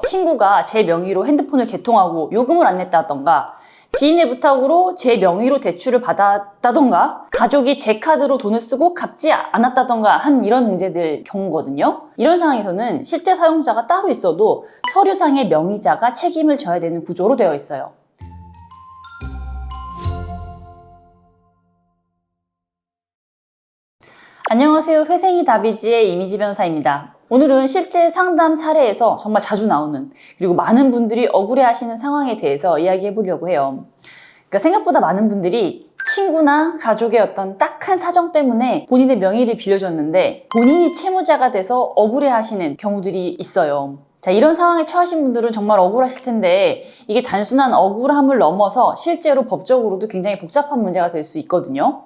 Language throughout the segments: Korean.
친구가 제 명의로 핸드폰을 개통하고 요금을 안 냈다던가, 지인의 부탁으로 제 명의로 대출을 받았다던가, 가족이 제 카드로 돈을 쓰고 갚지 않았다던가 한 이런 문제들 경우거든요. 이런 상황에서는 실제 사용자가 따로 있어도 서류상의 명의자가 책임을 져야 되는 구조로 되어 있어요. 안녕하세요. 회생이 답이지의 이미지 변호사입니다. 오늘은 실제 상담 사례에서 정말 자주 나오는, 그리고 많은 분들이 억울해하시는 상황에 대해서 이야기해 보려고 해요. 그러니까 생각보다 많은 분들이 친구나 가족의 어떤 딱한 사정 때문에 본인의 명의를 빌려줬는데 본인이 채무자가 돼서 억울해하시는 경우들이 있어요. 자, 이런 상황에 처하신 분들은 정말 억울하실 텐데 이게 단순한 억울함을 넘어서 실제로 법적으로도 굉장히 복잡한 문제가 될 수 있거든요.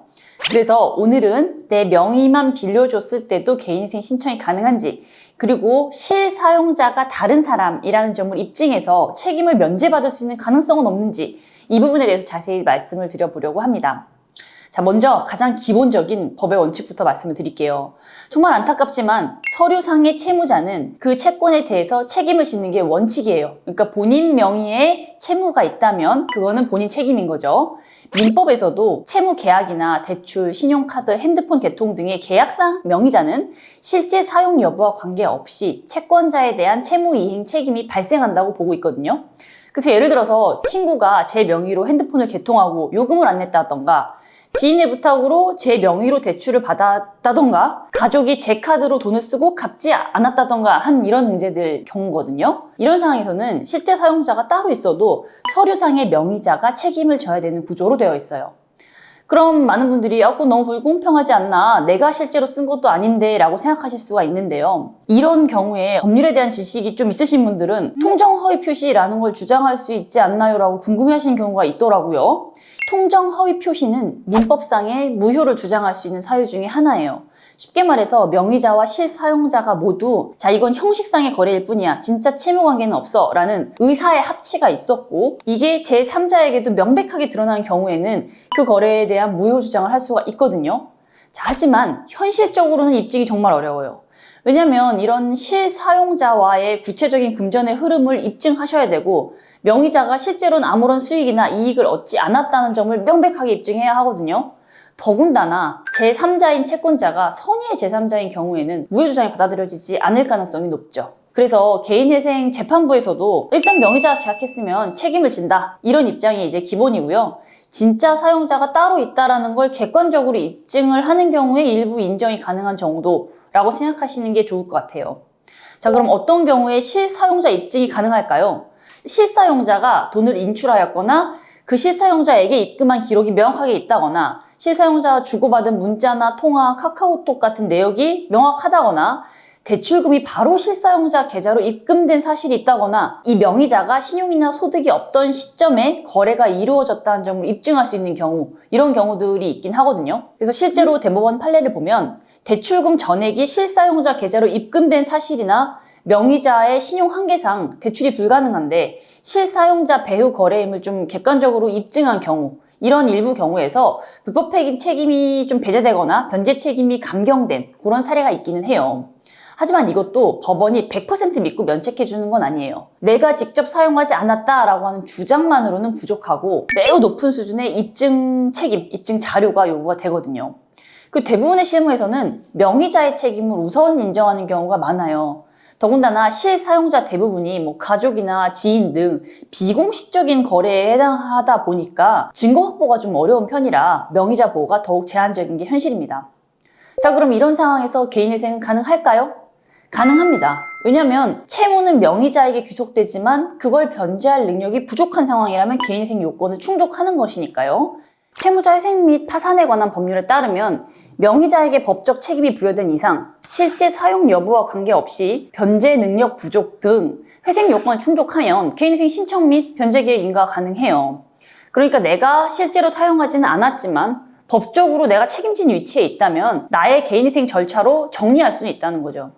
그래서 오늘은 내 명의만 빌려줬을 때도 개인회생 신청이 가능한지, 그리고 실사용자가 다른 사람이라는 점을 입증해서 책임을 면제받을 수 있는 가능성은 없는지, 이 부분에 대해서 자세히 말씀을 드려보려고 합니다. 자, 먼저 가장 기본적인 법의 원칙부터 말씀을 드릴게요. 정말 안타깝지만 서류상의 채무자는 그 채권에 대해서 책임을 짓는 게 원칙이에요. 그러니까 본인 명의의 채무가 있다면 그거는 본인 책임인 거죠. 민법에서도 채무 계약이나 대출, 신용카드, 핸드폰 개통 등의 계약상 명의자는 실제 사용 여부와 관계없이 채권자에 대한 채무 이행 책임이 발생한다고 보고 있거든요. 그래서 예를 들어서 친구가 제 명의로 핸드폰을 개통하고 요금을 안 냈다던가, 지인의 부탁으로 제 명의로 대출을 받았다던가, 가족이 제 카드로 돈을 쓰고 갚지 않았다던가 한 이런 문제들 경우거든요. 이런 상황에서는 실제 사용자가 따로 있어도 서류상의 명의자가 책임을 져야 되는 구조로 되어 있어요. 그럼 많은 분들이 그건 너무 불공평하지 않나, 내가 실제로 쓴 것도 아닌데 라고 생각하실 수가 있는데요. 이런 경우에 법률에 대한 지식이 좀 있으신 분들은 통정허위 표시라는 걸 주장할 수 있지 않나요? 라고 궁금해하시는 경우가 있더라고요. 통정허위 표시는 민법상의 무효를 주장할 수 있는 사유 중에 하나예요. 쉽게 말해서 명의자와 실사용자가 모두 이건 형식상의 거래일 뿐이야, 진짜 채무관계는 없어 라는 의사의 합치가 있었고, 이게 제3자에게도 명백하게 드러난 경우에는 그 거래에 대한 무효 주장을 할 수가 있거든요. 자, 하지만 현실적으로는 입증이 정말 어려워요. 왜냐면 이런 실사용자와의 구체적인 금전의 흐름을 입증하셔야 되고, 명의자가 실제로는 아무런 수익이나 이익을 얻지 않았다는 점을 명백하게 입증해야 하거든요. 더군다나 제3자인 채권자가 선의의 제3자인 경우에는 무효 주장이 받아들여지지 않을 가능성이 높죠. 그래서 개인회생 재판부에서도 일단 명의자가 계약했으면 책임을 진다, 이런 입장이 이제 기본이고요. 진짜 사용자가 따로 있다는 걸 객관적으로 입증을 하는 경우에 일부 인정이 가능한 정도라고 생각하시는 게 좋을 것 같아요. 자, 그럼 어떤 경우에 실사용자 입증이 가능할까요? 실사용자가 돈을 인출하였거나 그 실사용자에게 입금한 기록이 명확하게 있다거나, 실사용자가 주고받은 문자나 통화, 카카오톡 같은 내역이 명확하다거나, 대출금이 바로 실사용자 계좌로 입금된 사실이 있다거나, 이 명의자가 신용이나 소득이 없던 시점에 거래가 이루어졌다는 점을 입증할 수 있는 경우, 이런 경우들이 있긴 하거든요. 그래서 실제로 대법원 판례를 보면 대출금 전액이 실사용자 계좌로 입금된 사실이나 명의자의 신용 한계상 대출이 불가능한데 실사용자 배후 거래임을 좀 객관적으로 입증한 경우, 이런 일부 경우에서 불법행위 책임이 좀 배제되거나 변제 책임이 감경된 그런 사례가 있기는 해요. 하지만 이것도 법원이 100% 믿고 면책해 주는 건 아니에요. 내가 직접 사용하지 않았다라고 하는 주장만으로는 부족하고 매우 높은 수준의 입증 책임, 입증 자료가 요구가 되거든요. 그 대부분의 실무에서는 명의자의 책임을 우선 인정하는 경우가 많아요. 더군다나 실사용자 대부분이 가족이나 지인 등 비공식적인 거래에 해당하다 보니까 증거 확보가 좀 어려운 편이라 명의자 보호가 더욱 제한적인 게 현실입니다. 자, 그럼 이런 상황에서 개인회생은 가능할까요? 가능합니다. 왜냐면 채무는 명의자에게 귀속되지만 그걸 변제할 능력이 부족한 상황이라면 개인회생 요건을 충족하는 것이니까요. 채무자 회생 및 파산에 관한 법률에 따르면 명의자에게 법적 책임이 부여된 이상 실제 사용 여부와 관계없이 변제 능력 부족 등 회생 요건을 충족하면 개인회생 신청 및 변제 계획 인가가 가능해요. 그러니까 내가 실제로 사용하지는 않았지만 법적으로 내가 책임진 위치에 있다면 나의 개인회생 절차로 정리할 수는 있다는 거죠.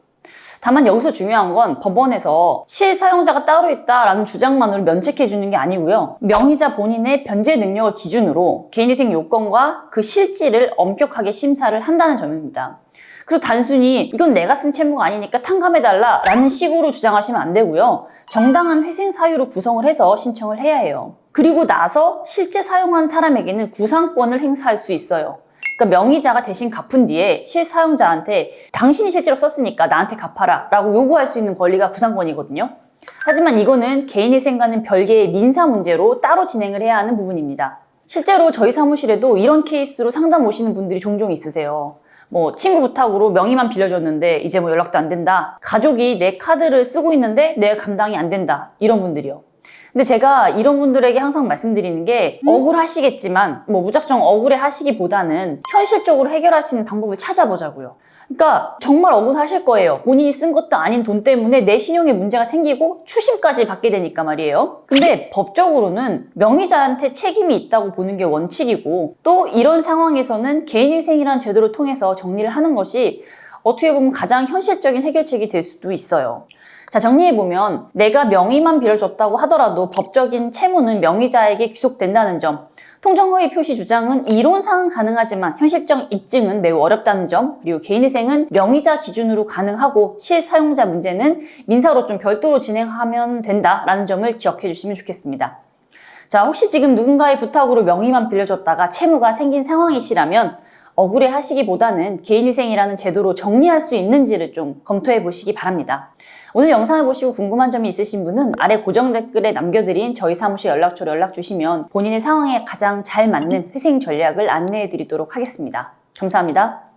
다만 여기서 중요한 건 법원에서 실사용자가 따로 있다라는 주장만으로 면책해 주는 게 아니고요. 명의자 본인의 변제 능력을 기준으로 개인회생 요건과 그 실질을 엄격하게 심사를 한다는 점입니다. 그리고 단순히 이건 내가 쓴 채무가 아니니까 탕감해달라 라는 식으로 주장하시면 안 되고요. 정당한 회생 사유로 구성을 해서 신청을 해야 해요. 그리고 나서 실제 사용한 사람에게는 구상권을 행사할 수 있어요. 그러니까 명의자가 대신 갚은 뒤에 실사용자한테 당신이 실제로 썼으니까 나한테 갚아라 라고 요구할 수 있는 권리가 구상권이거든요. 하지만 이거는 개인회생과는 별개의 민사 문제로 따로 진행을 해야 하는 부분입니다. 실제로 저희 사무실에도 이런 케이스로 상담 오시는 분들이 종종 있으세요. 친구 부탁으로 명의만 빌려줬는데 이제 연락도 안 된다. 가족이 내 카드를 쓰고 있는데 내가 감당이 안 된다. 이런 분들이요. 근데 제가 이런 분들에게 항상 말씀드리는 게 억울하시겠지만 무작정 억울해 하시기보다는 현실적으로 해결할 수 있는 방법을 찾아보자고요. 그러니까 정말 억울하실 거예요. 본인이 쓴 것도 아닌 돈 때문에 내 신용에 문제가 생기고 추심까지 받게 되니까 말이에요. 근데 법적으로는 명의자한테 책임이 있다고 보는 게 원칙이고, 또 이런 상황에서는 개인회생이라는 제도를 통해서 정리를 하는 것이 어떻게 보면 가장 현실적인 해결책이 될 수도 있어요. 자, 정리해보면 내가 명의만 빌려줬다고 하더라도 법적인 채무는 명의자에게 귀속된다는 점, 통정허위 표시 주장은 이론상은 가능하지만 현실적 입증은 매우 어렵다는 점, 그리고 개인회생은 명의자 기준으로 가능하고 실사용자 문제는 민사로 좀 별도로 진행하면 된다라는 점을 기억해 주시면 좋겠습니다. 자, 혹시 지금 누군가의 부탁으로 명의만 빌려줬다가 채무가 생긴 상황이시라면 억울해 하시기보다는 개인회생이라는 제도로 정리할 수 있는지를 좀 검토해 보시기 바랍니다. 오늘 영상을 보시고 궁금한 점이 있으신 분은 아래 고정 댓글에 남겨드린 저희 사무실 연락처로 연락 주시면 본인의 상황에 가장 잘 맞는 회생 전략을 안내해 드리도록 하겠습니다. 감사합니다.